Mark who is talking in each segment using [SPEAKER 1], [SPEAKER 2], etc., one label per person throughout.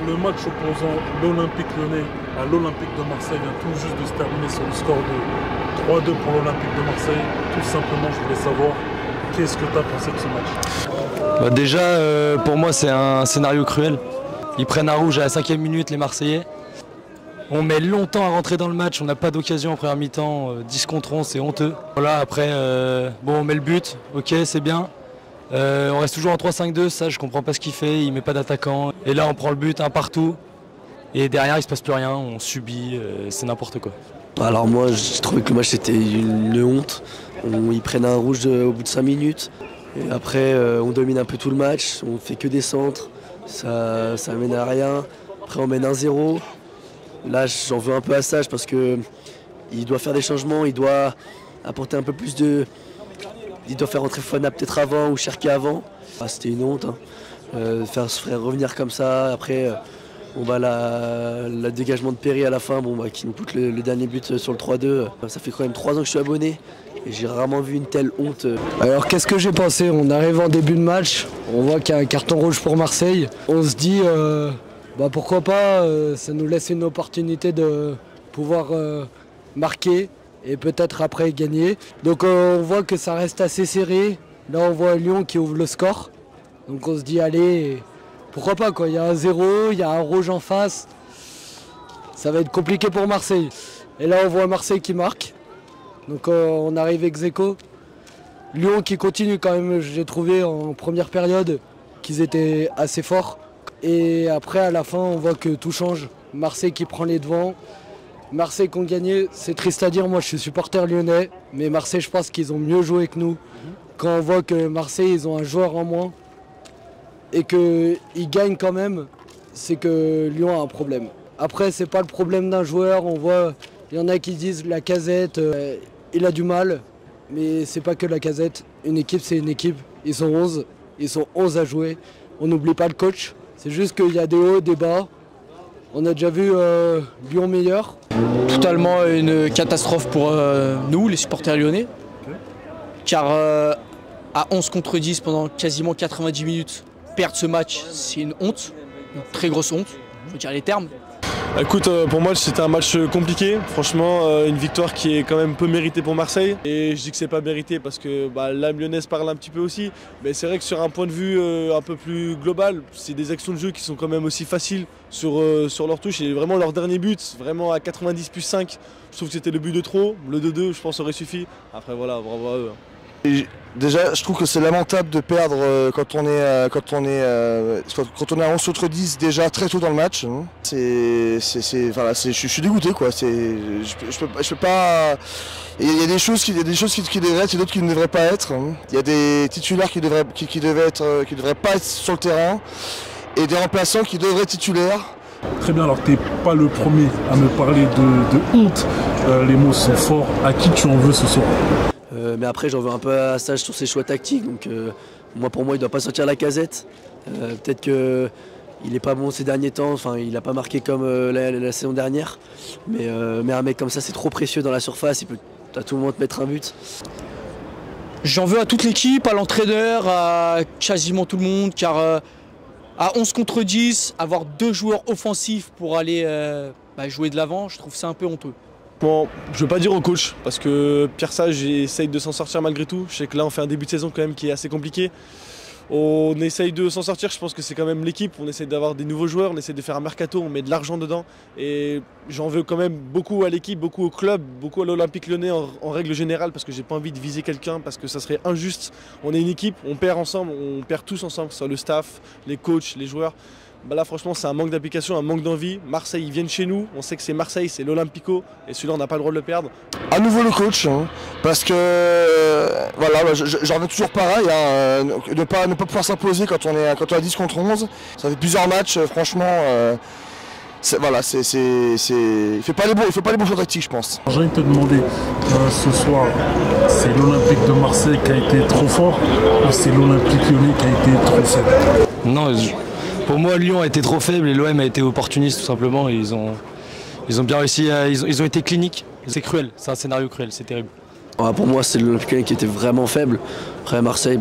[SPEAKER 1] Le match opposant l'Olympique Lyonnais à l'Olympique de Marseille vient tout juste de se terminer sur le score de 3-2 pour l'Olympique de Marseille. Tout simplement, je voulais savoir, qu'est-ce que tu as pensé de ce match?
[SPEAKER 2] Déjà, pour moi, c'est un scénario cruel. Ils prennent un rouge à la 5e minute, les Marseillais. On met longtemps à rentrer dans le match, on n'a pas d'occasion en première mi-temps, 10 contre 11, c'est honteux. Voilà, après, on met le but, ok, c'est bien. On reste toujours en 3-5-2, ça je comprends pas ce qu'il fait, il met pas d'attaquant. Et là on prend le but, un partout, et derrière il se passe plus rien, on subit, c'est n'importe quoi.
[SPEAKER 3] Alors moi j'ai trouvé que le match c'était une honte. Ils prennent un rouge au bout de 5 minutes. Et après on domine un peu tout le match, on fait que des centres, ça mène à rien. Après on mène 1-0. Là j'en veux un peu à Sage parce qu'il doit faire des changements, il doit apporter un peu plus de... Il doit faire rentrer Fofana peut-être avant ou Cherki avant. C'était une honte, hein. Faire revenir comme ça. Après, le dégagement de Perry à la fin qui nous coûte le dernier but sur le 3-2. Ça fait quand même 3 ans que je suis abonné et j'ai rarement vu une telle honte.
[SPEAKER 4] Alors qu'est-ce que j'ai pensé? On arrive en début de match, on voit qu'il y a un carton rouge pour Marseille. On se dit pourquoi pas, ça nous laisse une opportunité de pouvoir marquer et peut-être après gagner. Donc on voit que ça reste assez serré. Là on voit Lyon qui ouvre le score. Donc on se dit allez, pourquoi pas quoi. Il y a un 0, il y a un rouge en face. Ça va être compliqué pour Marseille. Et là on voit Marseille qui marque. Donc on arrive ex-aequo. Lyon qui continue quand même, j'ai trouvé en première période qu'ils étaient assez forts. Et après à la fin on voit que tout change. Marseille qui prend les devants. Marseille qui ont gagné, c'est triste à dire, moi je suis supporter lyonnais, mais Marseille je pense qu'ils ont mieux joué que nous. Quand on voit que Marseille ils ont un joueur en moins et qu'ils gagnent quand même, c'est que Lyon a un problème. Après c'est pas le problème d'un joueur, on voit, il y en a qui disent Lacazette, il a du mal, mais c'est pas que Lacazette, une équipe c'est une équipe, ils sont 11 à jouer, on n'oublie pas le coach, c'est juste qu'il y a des hauts, des bas. On a déjà vu Lyon meilleur.
[SPEAKER 5] Totalement une catastrophe pour nous, les supporters lyonnais. Car à 11 contre 10 pendant quasiment 90 minutes, perdre ce match, c'est une honte, une très grosse honte, il faut dire les termes.
[SPEAKER 6] Écoute, pour moi c'était un match compliqué, franchement une victoire qui est quand même peu méritée pour Marseille. Et je dis que c'est pas mérité parce que l'âme lyonnaise parle un petit peu aussi. Mais c'est vrai que sur un point de vue un peu plus global, c'est des actions de jeu qui sont quand même aussi faciles sur leur touche. Et vraiment leur dernier but, vraiment à 90 plus 5, je trouve que c'était le but de trop. Le 2-2 je pense aurait suffi. Après voilà, bravo à eux.
[SPEAKER 7] Et déjà, je trouve que c'est lamentable de perdre quand on est à 11 contre 10 déjà très tôt dans le match. Je suis dégoûté quoi. Je peux pas. Il y a des choses qui devraient être et d'autres qui ne devraient pas être. Il y a des titulaires qui devraient pas être sur le terrain et des remplaçants qui devraient être titulaires.
[SPEAKER 1] Très bien, alors t'es pas le premier à me parler de honte. Les mots sont forts. À qui tu en veux ce soir?
[SPEAKER 3] Mais après j'en veux un peu à Sage sur ses choix tactiques. Donc pour moi il doit pas sortir Lacazette. Peut-être qu'il n'est pas bon ces derniers temps, il n'a pas marqué comme la saison dernière. Mais un mec comme ça c'est trop précieux dans la surface, il peut à tout moment te mettre un but.
[SPEAKER 5] J'en veux à toute l'équipe, à l'entraîneur, à quasiment tout le monde, car à 11 contre 10, avoir 2 joueurs offensifs pour aller jouer de l'avant, je trouve ça un peu honteux.
[SPEAKER 6] Bon, je veux pas dire au coach parce que Pierre Sage essaye de s'en sortir malgré tout. Je sais que là on fait un début de saison quand même qui est assez compliqué. On essaye de s'en sortir, je pense que c'est quand même l'équipe. On essaye d'avoir des nouveaux joueurs, on essaie de faire un mercato, on met de l'argent dedans. Et j'en veux quand même beaucoup à l'équipe, beaucoup au club, beaucoup à l'Olympique Lyonnais en règle générale parce que j'ai pas envie de viser quelqu'un parce que ça serait injuste. On est une équipe, on perd ensemble, on perd tous ensemble, que ce soit le staff, les coachs, les joueurs. Là franchement c'est un manque d'application, un manque d'envie. Marseille ils viennent chez nous, on sait que c'est Marseille, c'est l'Olympico et celui-là on n'a pas le droit de le perdre.
[SPEAKER 7] À nouveau le coach, parce que j'en veux toujours pareil, ne pas pouvoir s'imposer quand on est à 10 contre 11. Ça fait plusieurs matchs, franchement, il fait pas les bons choix tactiques je pense.
[SPEAKER 1] J'ai envie de te demander, ce soir, c'est l'Olympique de Marseille qui a été trop fort ou c'est l'Olympique Lyonnais qui a été trop faible?
[SPEAKER 2] Non, pour moi Lyon a été trop faible et l'OM a été opportuniste tout simplement. Et ils ont bien réussi, ils ont été cliniques. C'est cruel, c'est un scénario cruel, c'est terrible.
[SPEAKER 3] Pour moi c'est l'Olympique Lyonnais qui était vraiment faible. Après Marseille,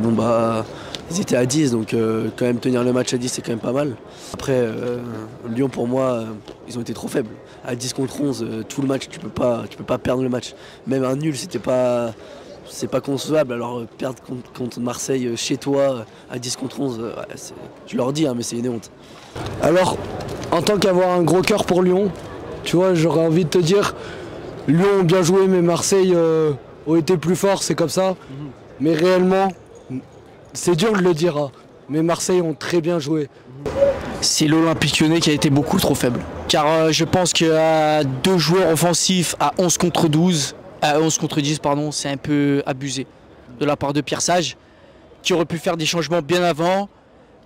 [SPEAKER 3] Ils étaient à 10, donc quand même tenir le match à 10, c'est quand même pas mal. Après, Lyon, pour moi, ils ont été trop faibles. À 10 contre 11, tout le match, tu peux pas perdre le match. Même un nul, c'est pas concevable. Alors perdre contre Marseille chez toi à 10 contre 11, je leur dis, hein, mais c'est une honte.
[SPEAKER 4] Alors, en tant qu'avoir un gros cœur pour Lyon, tu vois, j'aurais envie de te dire, Lyon ont bien joué, mais Marseille ont été plus forts, c'est comme ça. Mais réellement, c'est dur de le dire, hein, mais Marseille ont très bien joué.
[SPEAKER 5] C'est l'Olympique Lyonnais qui a été beaucoup trop faible. Car je pense qu'à 2 joueurs offensifs à 11 contre 10, c'est un peu abusé de la part de Pierre Sage, qui aurait pu faire des changements bien avant,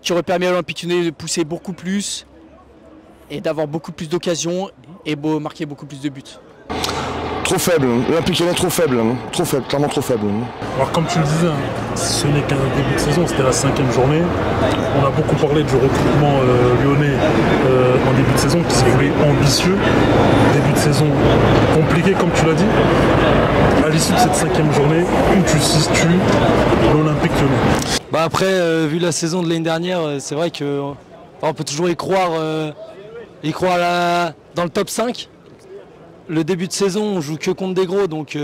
[SPEAKER 5] qui aurait permis à l'Olympique Lyonnais de pousser beaucoup plus et d'avoir beaucoup plus d'occasions et marquer beaucoup plus de buts.
[SPEAKER 7] Trop faible, l'Olympique Lyonnais trop faible, clairement trop faible.
[SPEAKER 1] Alors comme tu le disais, ce n'est qu'un début de saison, c'était la 5e journée. On a beaucoup parlé du recrutement lyonnais en début de saison qui s'est voulu ambitieux. Début de saison compliqué comme tu l'as dit. À l'issue de cette 5e journée, où tu situes l'Olympique Lyonnais?
[SPEAKER 2] Bah après, vu la saison de l'année dernière, c'est vrai qu'on peut toujours y croire dans le top 5. Le début de saison, on joue que contre des gros, donc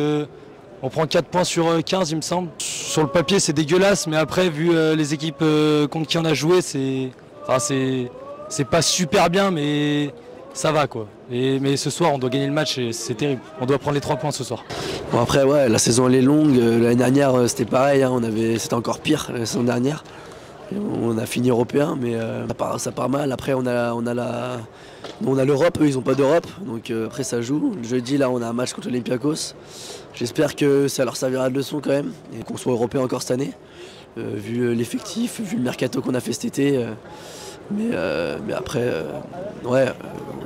[SPEAKER 2] on prend 4 points sur 15, il me semble. Sur le papier, c'est dégueulasse, mais après, vu les équipes contre qui on a joué, c'est pas super bien, mais ça va, quoi. Mais ce soir, on doit gagner le match et c'est terrible. On doit prendre les 3 points ce soir.
[SPEAKER 3] Bon après, ouais, la saison elle est longue. L'année dernière, c'était pareil, hein, c'était encore pire la saison dernière. On a fini européen, mais ça part mal. Après, on a l'Europe, eux ils n'ont pas d'Europe, donc après ça joue. Le jeudi, là, on a un match contre Olympiakos. J'espère que ça leur servira de leçon quand même, et qu'on soit européen encore cette année, vu l'effectif, vu le mercato qu'on a fait cet été. Mais après, ouais,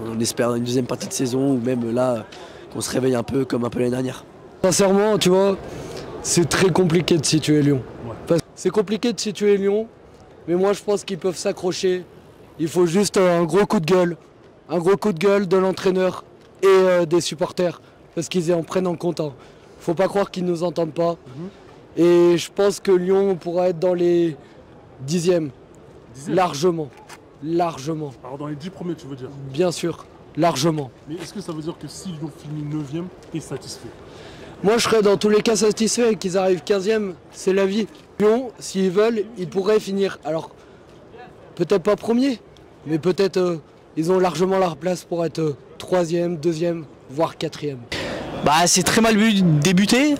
[SPEAKER 3] on espère une deuxième partie de saison, ou même là, qu'on se réveille un peu comme un peu l'année dernière.
[SPEAKER 4] Sincèrement, tu vois, c'est très compliqué de situer Lyon. C'est compliqué de situer Lyon, mais moi je pense qu'ils peuvent s'accrocher. Il faut juste un gros coup de gueule. Un gros coup de gueule de l'entraîneur et des supporters, parce qu'ils en prennent en compte. Faut pas croire qu'ils nous entendent pas. Et je pense que Lyon pourra être dans les 10e. Largement.
[SPEAKER 1] Alors dans les 10 premiers, tu veux dire?
[SPEAKER 4] Bien sûr, largement.
[SPEAKER 1] Mais est-ce que ça veut dire que si Lyon finit 9e, t'es satisfait?
[SPEAKER 4] Moi je serais dans tous les cas satisfait, qu'ils arrivent 15e, c'est la vie. Lyon, s'ils veulent, ils pourraient finir. Alors, peut-être pas premier, mais peut-être ils ont largement leur place pour être 3e, 2e, voire 4e.
[SPEAKER 5] Bah, c'est très mal débuté.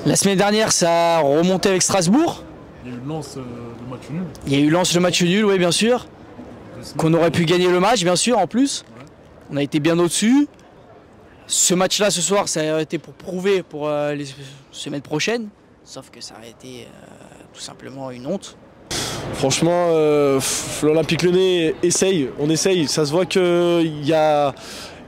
[SPEAKER 5] La semaine dernière, ça a remonté avec Strasbourg.
[SPEAKER 1] Il y a eu Lens le match nul.
[SPEAKER 5] Il y a eu Lens le match nul, oui, bien sûr. Qu'on aurait pu gagner le match, bien sûr, en plus. Ouais. On a été bien au-dessus. Ce match-là, ce soir, ça a été pour prouver pour les semaines prochaines. Sauf que ça a été tout simplement une honte.
[SPEAKER 6] Franchement, l'Olympique Lyonnais on essaye. Ça se voit qu'il y a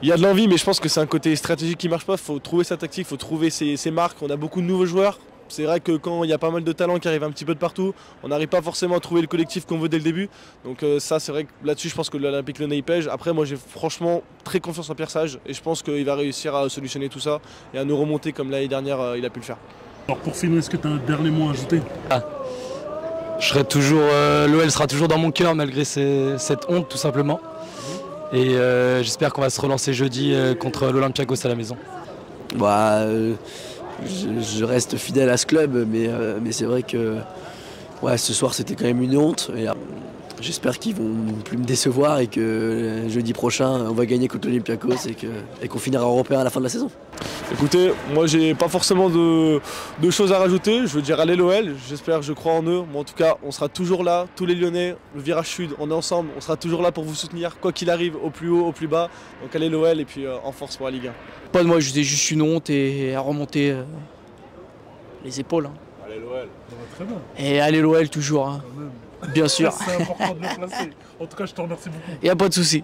[SPEAKER 6] de l'envie, mais je pense que c'est un côté stratégique qui ne marche pas. Il faut trouver sa tactique, il faut trouver ses marques. On a beaucoup de nouveaux joueurs. C'est vrai que quand il y a pas mal de talents qui arrivent un petit peu de partout, on n'arrive pas forcément à trouver le collectif qu'on veut dès le début. Donc ça, c'est vrai que là-dessus, je pense que l'Olympique Lyonnais y pèse. Après, moi, j'ai franchement très confiance en Pierre Sage et je pense qu'il va réussir à solutionner tout ça et à nous remonter comme l'année dernière, il a pu le faire.
[SPEAKER 1] Alors pour finir, est-ce que tu as un dernier mot à ajouter?
[SPEAKER 2] Je serai toujours, l'OL sera toujours dans mon cœur malgré cette honte tout simplement. Et j'espère qu'on va se relancer jeudi contre l'Olympiakos à la maison.
[SPEAKER 3] Bah, je reste fidèle à ce club, mais c'est vrai que ouais, ce soir c'était quand même une honte. Et j'espère qu'ils vont plus me décevoir et que jeudi prochain on va gagner contre l'Olympiakos et qu'on finira européen à la fin de la saison.
[SPEAKER 6] Écoutez, moi j'ai pas forcément de choses à rajouter, je veux dire allez l'OL, je crois en eux, mais en tout cas on sera toujours là, tous les Lyonnais, le virage sud, on est ensemble, on sera toujours là pour vous soutenir, quoi qu'il arrive, au plus haut, au plus bas, donc allez l'OL et puis en force pour la Ligue 1.
[SPEAKER 5] Pas de moi, je disais juste une honte et à remonter les épaules. Hein.
[SPEAKER 1] Allez l'OL, ça va très bien.
[SPEAKER 5] Et allez l'OL toujours, hein. Bien sûr.
[SPEAKER 1] C'est important de le placer. En tout cas, je te remercie beaucoup.
[SPEAKER 5] Il n'y a pas de souci.